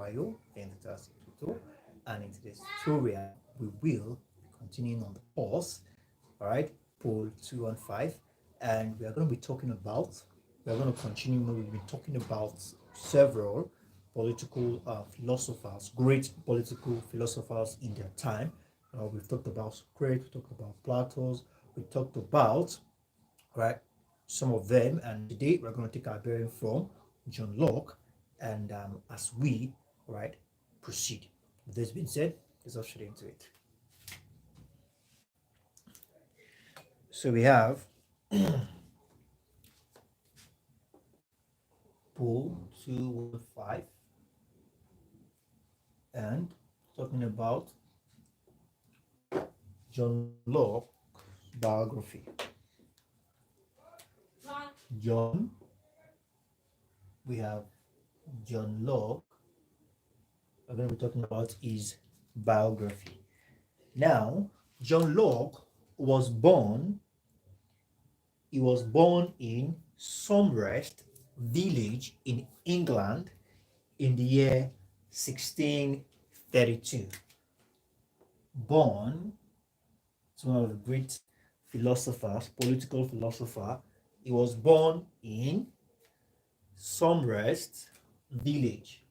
Ayo, and that's Tutor. And in today's tutorial, we will be continuing on the course, all right, POL215, and we're going to continue. We've been talking about several political philosophers, great political philosophers in their time. We've talked about Socrates, we talked about Plato, we talked about, right, some of them, and today we're going to take our bearing from John Locke, and as we, right, proceed. With this being said, let's all straight into it. So we have POL215 and talking about John Locke's biography. We have John Locke. We're going to be talking about his biography. Now, John Locke was born. He was born in Somrest village in England in the year 1632. Born to one of the great philosophers, political philosopher. He was born in Somrest village.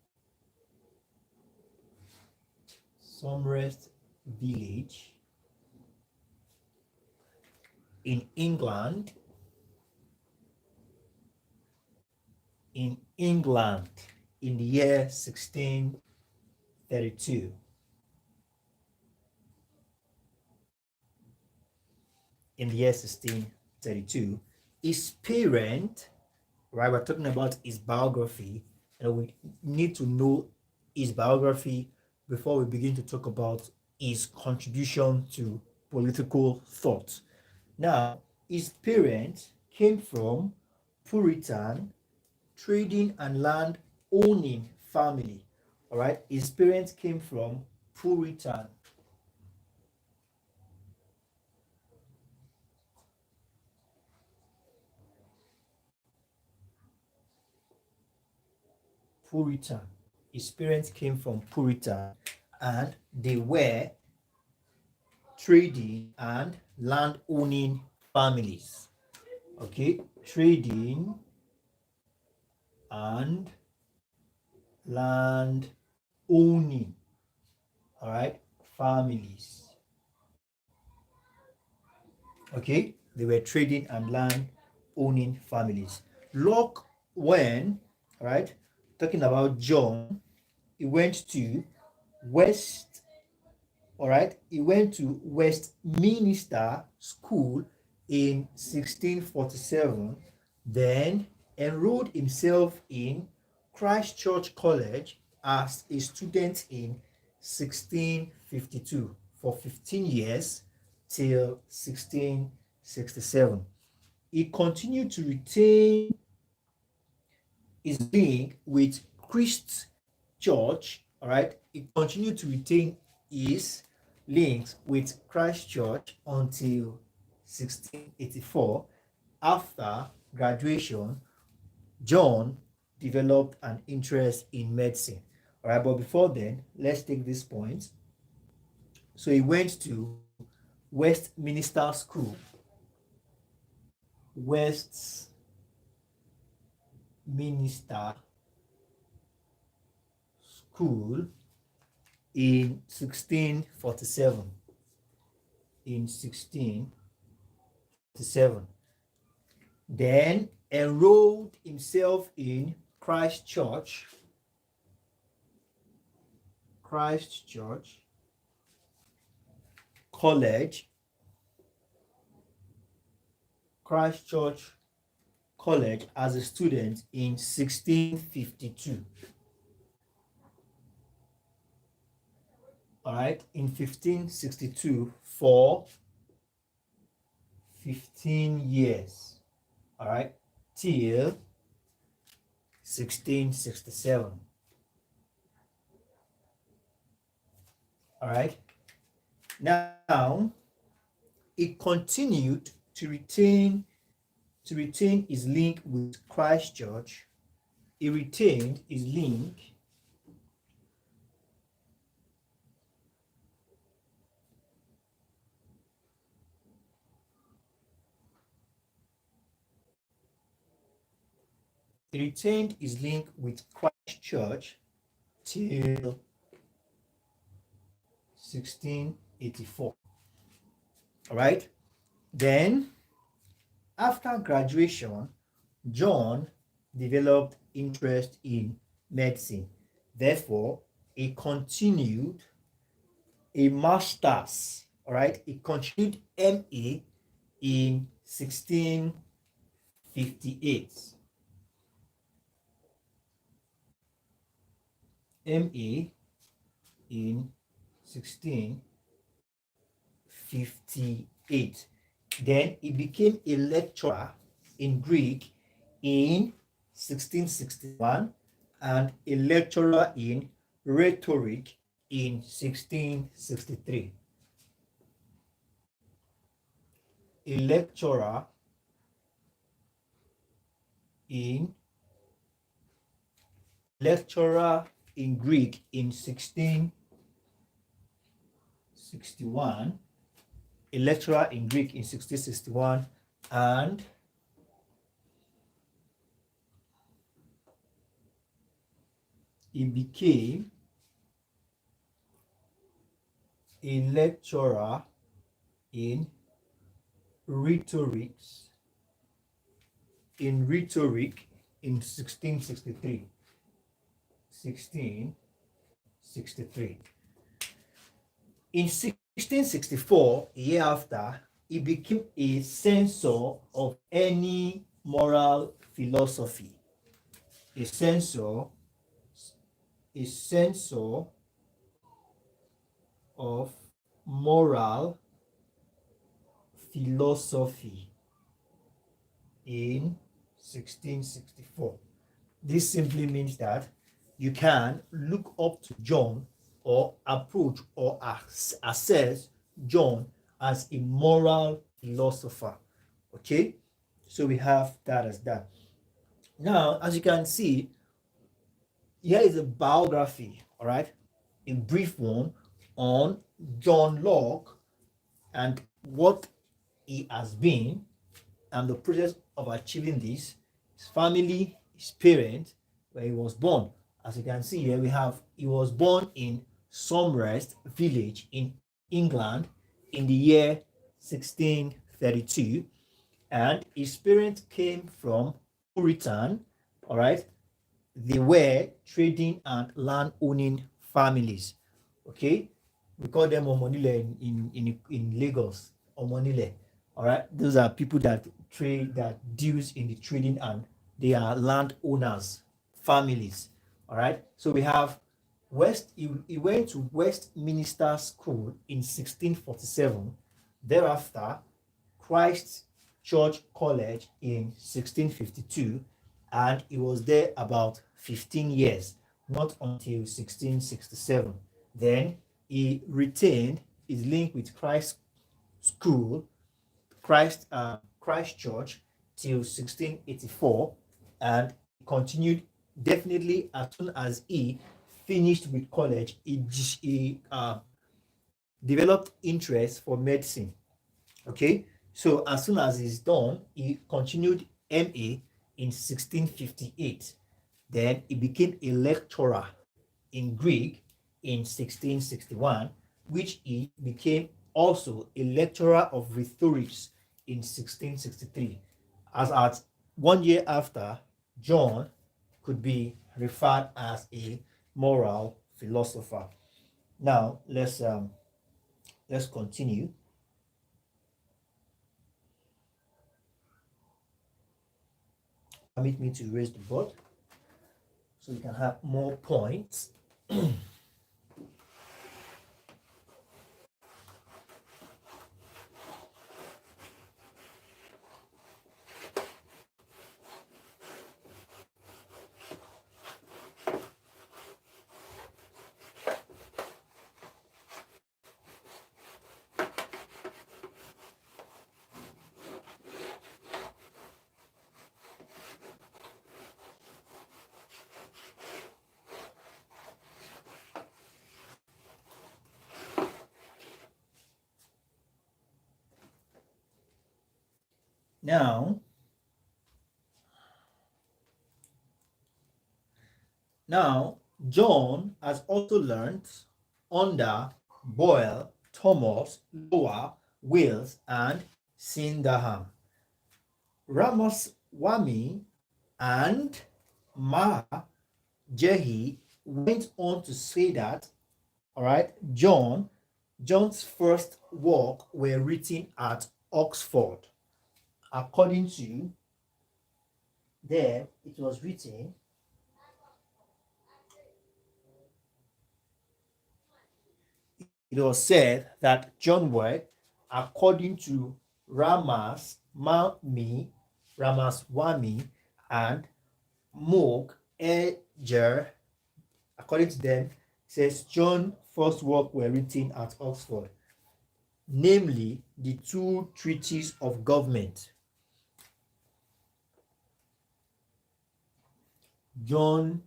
Somrest village in England in the year 1632. In the year 1632, his parent, right, we're talking about his biography, and we need to know his biography before we begin to talk about his contribution to political thought. Now, his parents came from Puritan trading and land owning family. All right, his parents came from Puritan Puritan. His parents came from Puritan, and they were trading and land owning families. Okay, trading and land owning, all right, families. Okay, they were trading and land owning families. Locke, when, right, talking about John, he went to West, all right, he went to Westminster School in 1647, then enrolled himself in Christ Church College as a student in 1652 for 15 years till 1667. He continued to retain his link with Christ Church, all right? He continued to retain his links with Christ Church until 1684. After graduation, John developed an interest in medicine. All right, but before then, let's take this point. So he went to Westminster School. Westminster School in 1647. In 1647. Then enrolled himself in Christ Church College, Christ Church College as a student in 1652. All right, in 1562 for 15 years. All right, till 1667. All right, now he continued to retain his link with Christ Church. He retained his link He retained his link with Christ Church till 1684. All right. Then, after graduation, John developed interest in medicine. Therefore, he continued a master's. All right. He continued MA in 1658. MA in 1658. Then he became a lecturer in Greek in 1661 and a lecturer in rhetoric in 1663. A in lecturer in Greek in 1661, a lecturer in Greek in 1661, and he became a lecturer in rhetoric in 1663. 1663. In 1664, a year after, he became a censor of any moral philosophy. A censor of moral philosophy in 1664. This simply means that you can look up to John or approach or assess John as a moral philosopher. Okay, so we have that as that. Now, as you can see, here is a biography, all right, a brief one on John Locke and what he has been and the process of achieving this, his family, his parents, where he was born. As you can see here, he was born in Somrest village in England in the year 1632, and his parents came from Puritan, all right. They were trading and land owning families. Okay, we call them Omonile in Lagos. Omonile. All right, those are people that trade, that deals in the trading, and they are landowners, families. All right, so we have he went to Westminster School in 1647. Thereafter, Christ Church College in 1652, and he was there about 15 years, not until 1667. Then he retained his link with School, Christ Church till 1684, and continued definitely as soon as he finished with college. He developed interest for medicine. Okay, so as soon as he's done, he continued MA in 1658. Then he became a lecturer in Greek in 1661, which he became also a lecturer of rhetoric in 1663. As at 1 year after, John could be referred as a moral philosopher. Now let's continue. Permit me to raise the board so we can have more points. Now, Now, John has also learned under Boyle, Thomas, Lower, Wales, and Sydenham. Ramaswamy and Jehi went on to say that, all right, John's first work were written at Oxford. According to them, it was said that John worked according to Ramaswamy and Moog Edger. According to them, says John's first work were written at Oxford, namely the two treatises of government. John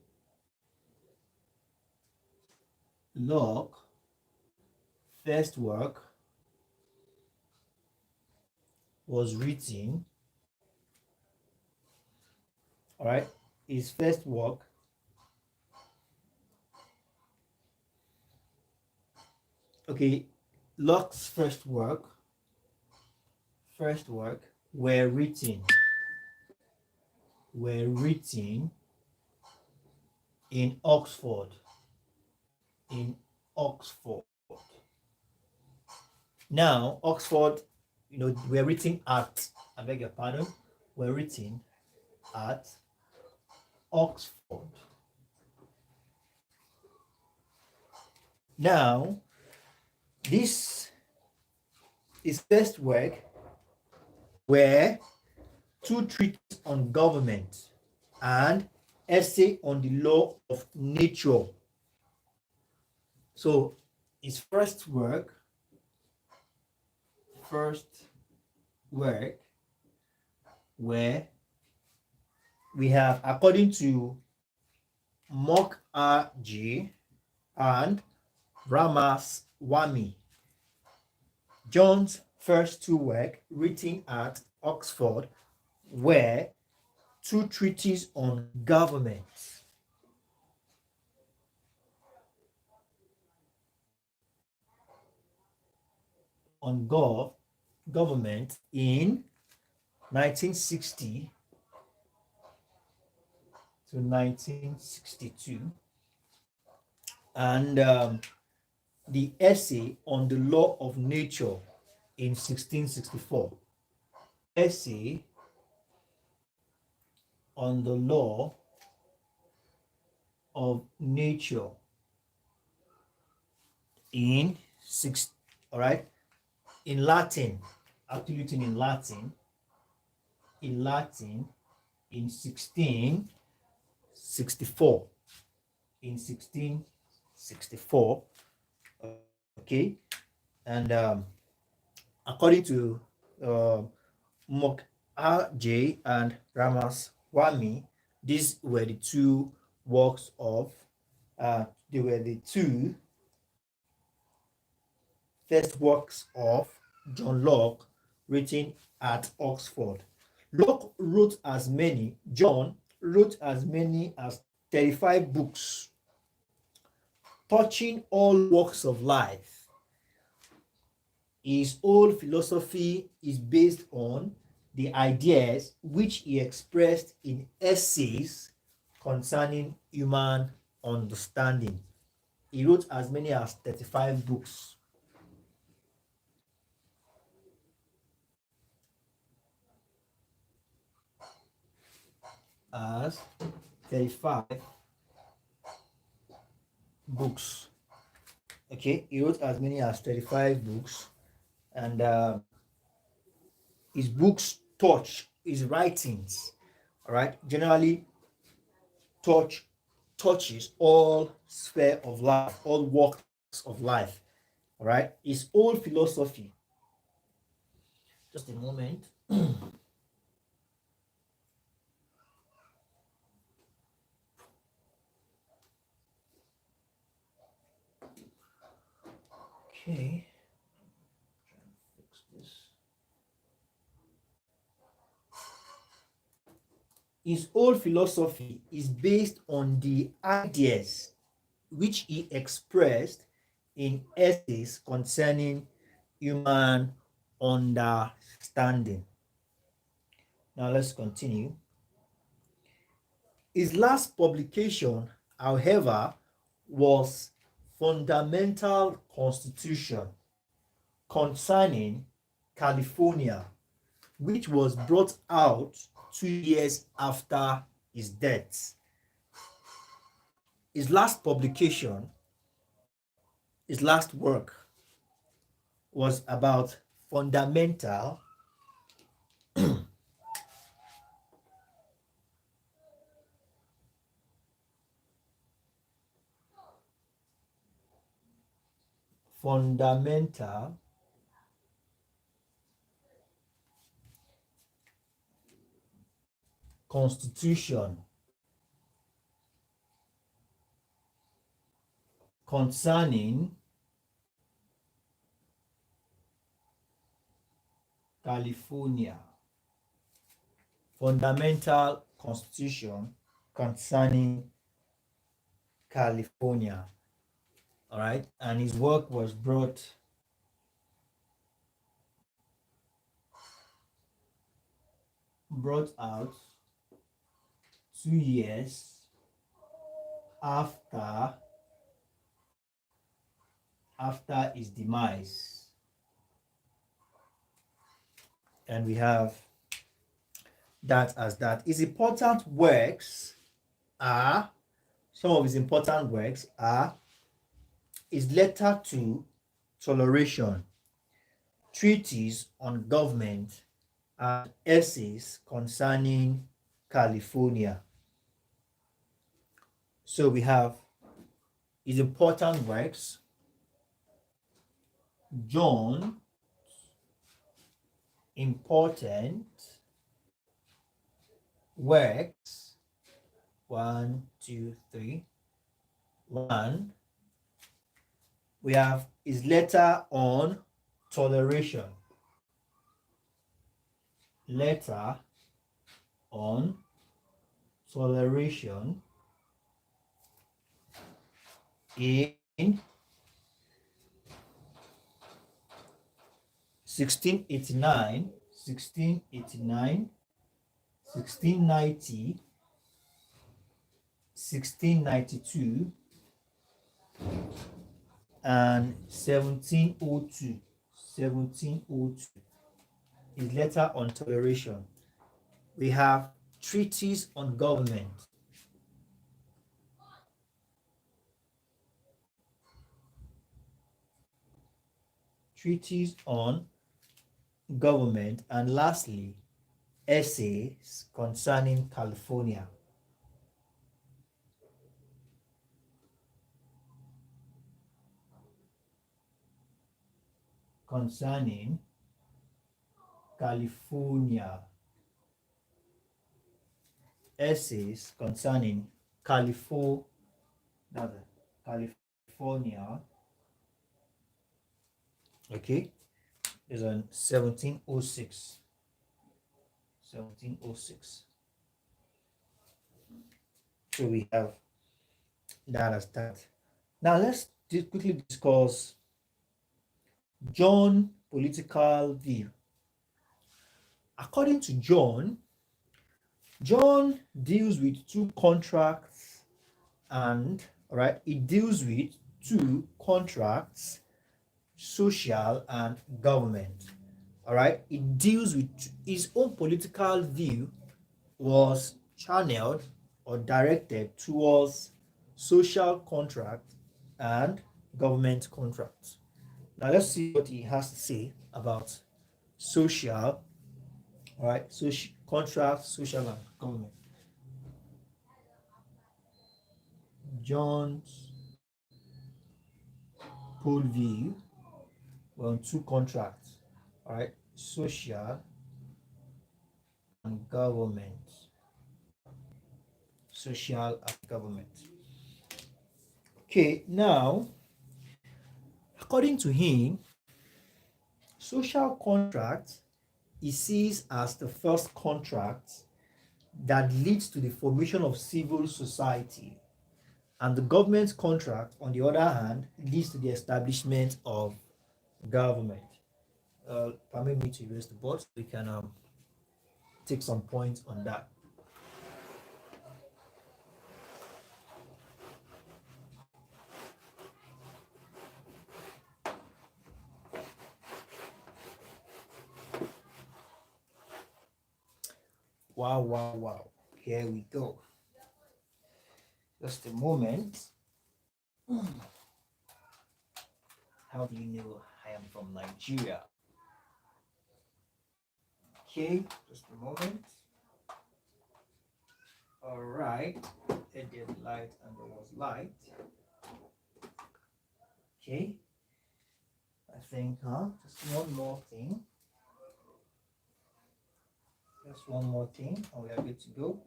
Locke first work was written, all right, his first work Locke's first work were written in Oxford. Now, Oxford, were written at, I beg your pardon, were written at Oxford. Now, this his first work were two treatises on government and essay on the law of nature. So his first work where we have, according to Mock R.G. and Ramaswamy, John's first two works written at Oxford were two treatises on government. Government in 1960 to 1962, and the essay on the law of nature in 1664. Essay on the law of nature in in Latin, actually written in Latin in 1664. Okay, and according to Mock R.J. and Ramaswamy, these were the two works of they were the two first works of John Locke written at Oxford. John wrote as many as 35 books touching all walks of life. His whole philosophy is based on the ideas which he expressed in essays concerning human understanding. He wrote as many as 35 books. As 35 books. Okay, he wrote as many as 35 books, and his books touch his writings, all right, generally touches all sphere of life, all walks of life, all right. His whole philosophy. Just a moment. Okay. Try and fix this. His whole philosophy is based on the ideas which he expressed in essays concerning human understanding. Now let's continue. His last publication, however, was Fundamental Constitution concerning California, which was brought out 2 years after his death. His last publication, his last work, was about fundamental constitution concerning California. Fundamental Constitution concerning California. All right, and his work was brought out 2 years after his demise. And we have that as that. His important works are, some of his important works are his letter to toleration, treatise on government, and essays concerning California. So we have his important works, John important works, 1, 2, 3. 1, we have his letter on toleration. Letter on toleration in 1689, 1690, 1692, and 1702. His letter on toleration. We have treatise on government. Treatise on government, and lastly, essays concerning California. Concerning California. Essays concerning California. Okay, is on 1706. 1706. So we have that as that. Now let's quickly discuss John's political view. According to John deals with two contracts, and it deals with two contracts, social and government. It deals with his own political view was channeled or directed towards social contract and government contract. Now let's see what he has to say about social, social contract, social and government. John's poll view on two contracts, social and government. Social and government. Okay, now, according to him, social contract he sees as the first contract that leads to the formation of civil society. And the government contract, on the other hand, leads to the establishment of government. Permit me to erase the board so we can take some points on that. Wow, wow, wow. Here we go. Just a moment. How do you know I am from Nigeria? Okay, just a moment. All right. It did light and there was light. Okay. I think, just one more thing. Just one more thing, and we are good to go.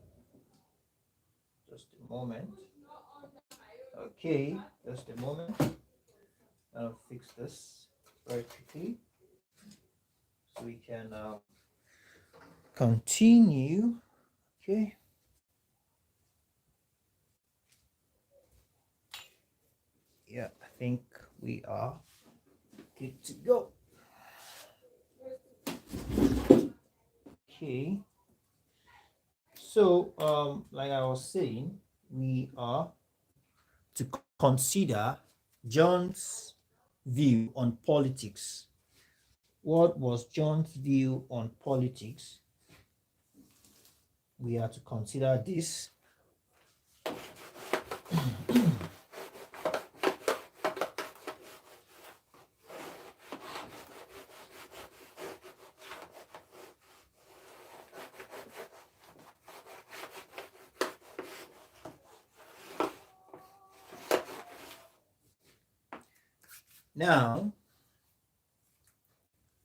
Just a moment. Okay, just a moment. I'll fix this very quickly so we can continue. Okay. Yeah, I think we are good to go. Okay. So, like I was saying, we are to consider John's view on politics. What was John's view on politics? We are to consider this. Now,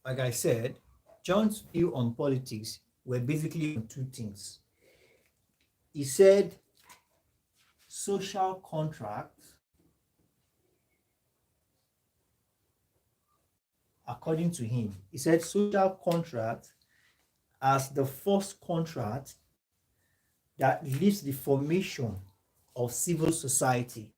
like I said, John's view on politics were basically on two things. He said social contract, according to him, he said social contract as the first contract that leads to the formation of civil society.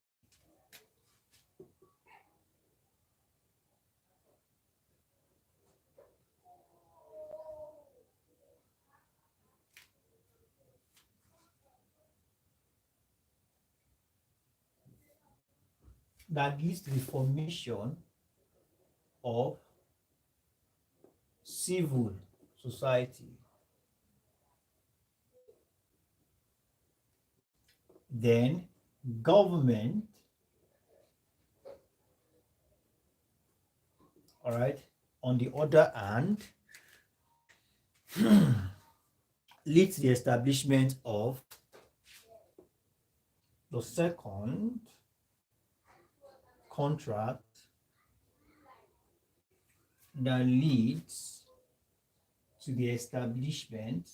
That leads to the formation of civil society. Then government, all right, on the other hand, leads to the establishment of the second contract that leads to the establishment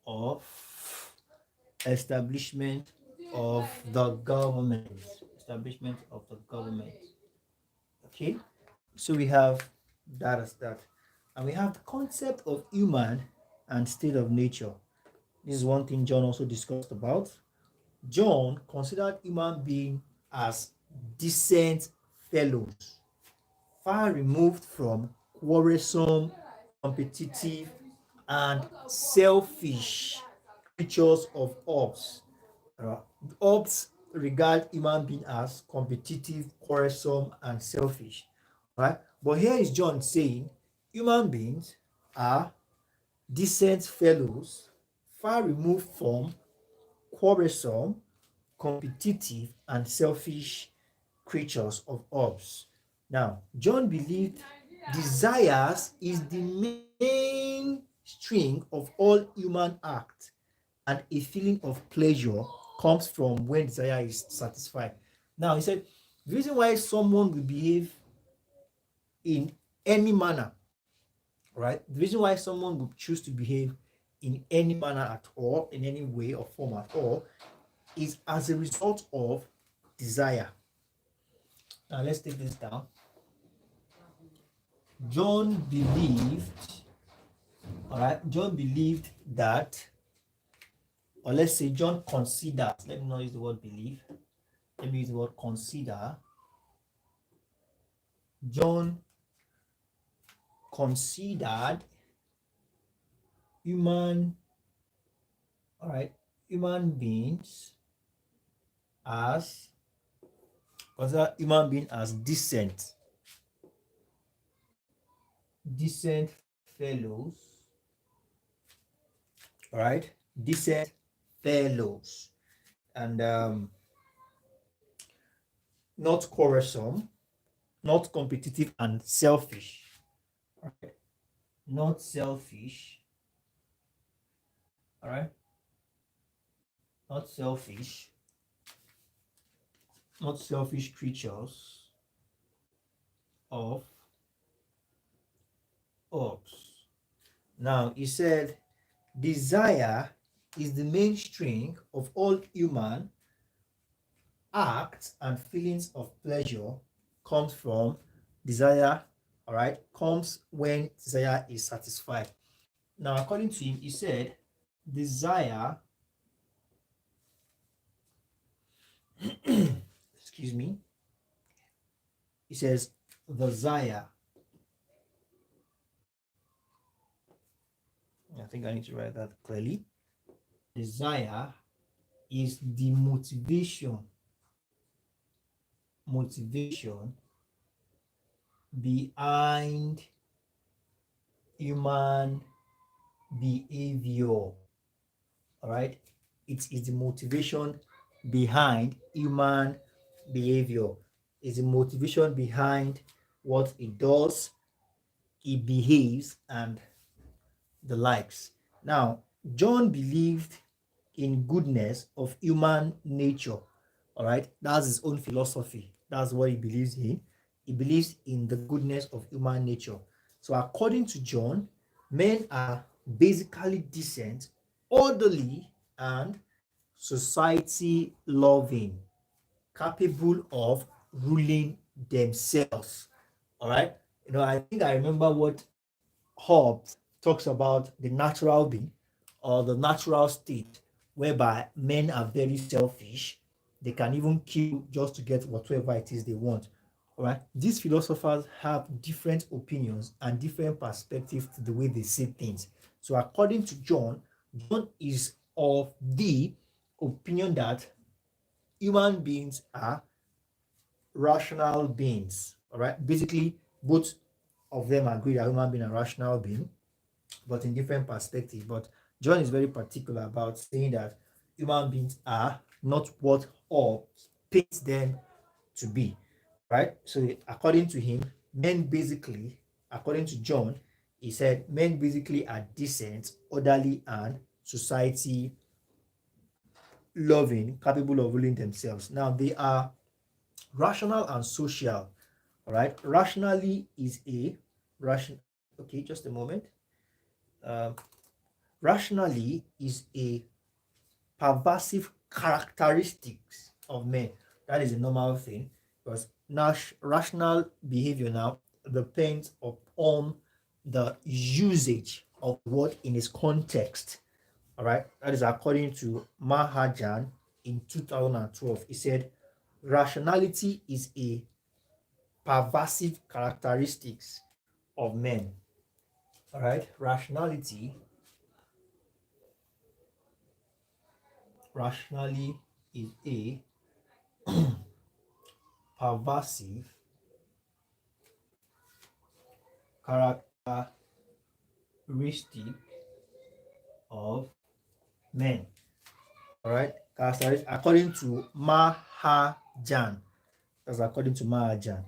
of establishment of the government. Establishment of the government. Okay, so we have that as that, and we have the concept of human and state of nature. This is one thing John also discussed about. John considered human being as decent fellows, far removed from quarrelsome, competitive, and selfish creatures of orbs. Orbs regard human being as competitive, quarrelsome, and selfish. Right? But here is John saying human beings are decent fellows, far removed from quarrelsome, competitive, and selfish creatures of orbs. Now, John believed desires is the main string of all human acts, and a feeling of pleasure comes from when desire is satisfied. Now, he said the reason why someone will behave in any manner, right? The reason why someone would choose to behave in any manner at all, in any way or form at all, is as a result of desire. Now let's take this down. John believed, all right, John believed that, or let's say John considered, let me not use the word believe, let me use the word consider. John considered human, all right, human beings as, consider human being as decent fellows, all right, decent fellows, and not quarrelsome, not competitive and selfish, all right, not selfish, all right, not selfish, not selfish creatures of ours. Now he said, desire is the mainstream of all human acts, and feelings of pleasure comes from desire, all right, comes when desire is satisfied. Now, according to him, he said, desire, excuse me, he says, desire, I think I need to write that clearly. Desire is the motivation behind human behavior. All right, it is the motivation behind human behavior. It's the motivation behind what it does, it behaves, and the likes. Now, John believed in goodness of human nature. All right, that's his own philosophy. That's what he believes in. He believes in the goodness of human nature. So, according to John, men are basically decent, orderly, and society loving, capable of ruling themselves. All right, I think I remember what Hobbes talks about the natural being or the natural state whereby men are very selfish. They can even kill just to get whatever it is they want. All right. These philosophers have different opinions and different perspectives to the way they see things. So, according to John, John is of the opinion that human beings are rational beings. All right. Basically, both of them agree that human being are rational being, but in different perspectives. But John is very particular about saying that human beings are not what all paints them to be, right? So, according to him, men basically, according to John, he said men basically are decent, orderly, and society loving, capable of ruling themselves. Now, they are rational and social, all right? Rationally is a ration. Okay, just a moment. Um, Rationally is a pervasive characteristics of men. That is a normal thing, because rational behavior now depends upon the usage of what in its context. All right, that is according to Mahajan in 2012. He said rationality is a pervasive characteristics of men. All right, rationally is a pervasive characteristic of men. All right, characteristic according to Mahajan. That's according to Mahajan.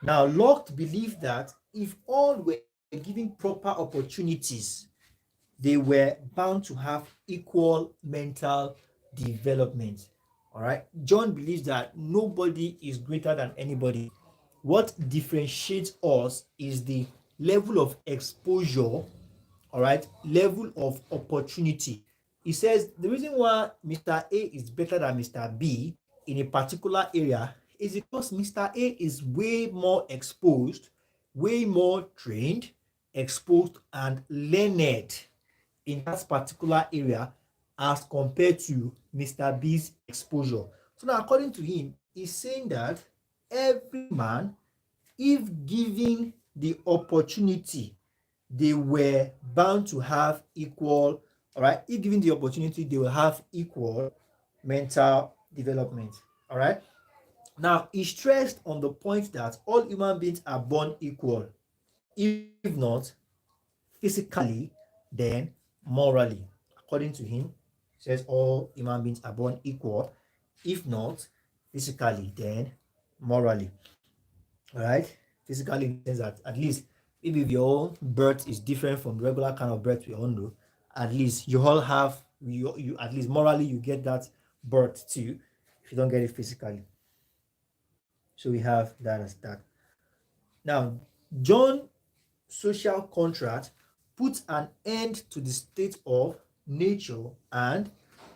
Now, Locke believed that if all were given proper opportunities, they were bound to have equal mental development. All right. John believes that nobody is greater than anybody. What differentiates us is the level of exposure, all right, level of opportunity. He says the reason why Mr. A is better than Mr. B in a particular area is because Mr. A is way more exposed way more trained, exposed, and learned in that particular area as compared to Mr. B's exposure. So now, according to him, he's saying that every man, if given the opportunity, they were bound to have equal, all right, if given the opportunity, they will have equal mental development. All right. Now, he stressed on the point that all human beings are born equal, if not physically, then morally. According to him, he says all human beings are born equal, if not physically, then morally. All right, physically in the sense that at least maybe if your own birth is different from the regular kind of birth we all know, at least you all have you at least morally you get that birth too, if you don't get it physically. So we have that as that. Now, John social contract puts an end to the state of nature and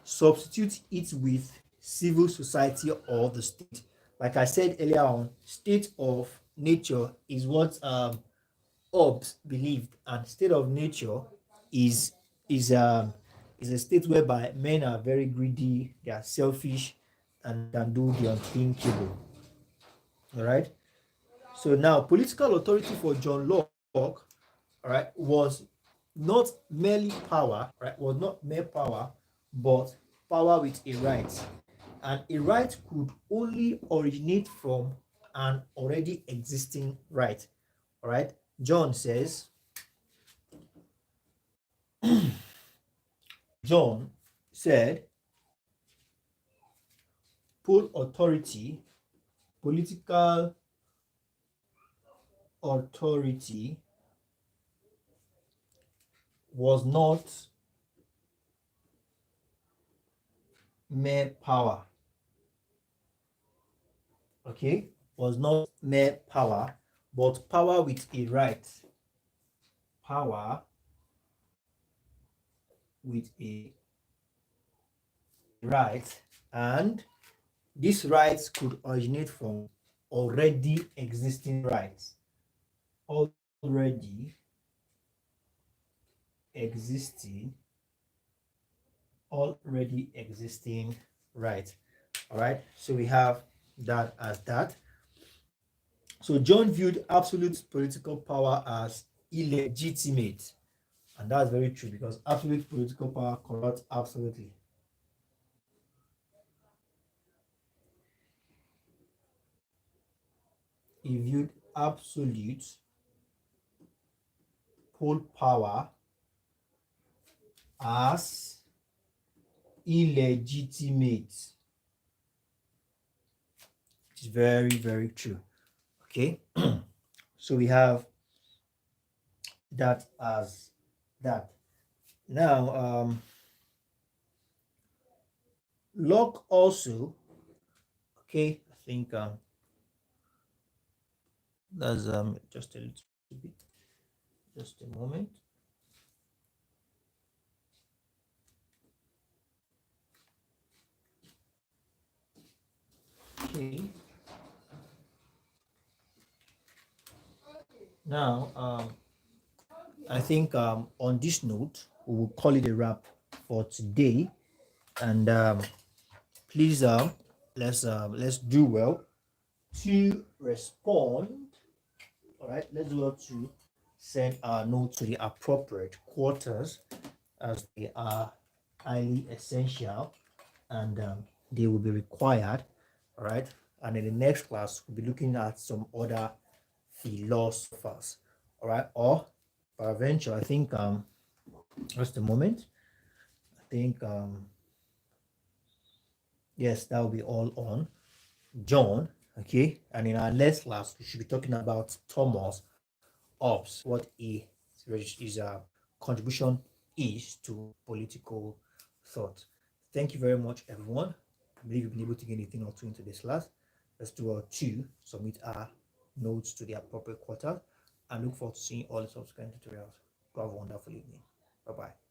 substitutes it with civil society or the state. Like I said earlier on, state of nature is what Hobbes believed, and state of nature is is um is a state whereby men are very greedy, they are selfish, and they can do the unthinkable. All right. So now, political authority for John Locke, all right, was not merely power, right, was not mere power, but power with a right. And a right could only originate from an already existing right. All right. John says, John said, full authority, political authority was not mere power. Okay, was not mere power, but power with a right. Power with a right, and these rights could originate from already existing rights. Already existing, already existing rights. All right, so we have that as that. So John viewed absolute political power as illegitimate. And that's very true because absolute political power corrupts absolutely. He viewed absolute full power as illegitimate. It's very, very true. Okay. So we have that as that. Now, Locke also, okay, I think that's just a little bit, just a moment. Okay. Now, I think on this note, we will call it a wrap for today. And please, let's do well to respond. All right, let's do well to send our notes to the appropriate quarters as they are highly essential and they will be required. All right, and in the next class, we'll be looking at some other philosophers. All right, or peradventure, I think just a moment. I think yes, that will be all on John. Okay, and in our next class, we should be talking about Thomas Hobbes, what his contribution is to political thought. Thank you very much, everyone. I believe you've been able to get anything or two into this class. Let's do our two, submit our notes to the appropriate quarter, and look forward to seeing all the subsequent tutorials. Have a wonderful evening. Bye bye.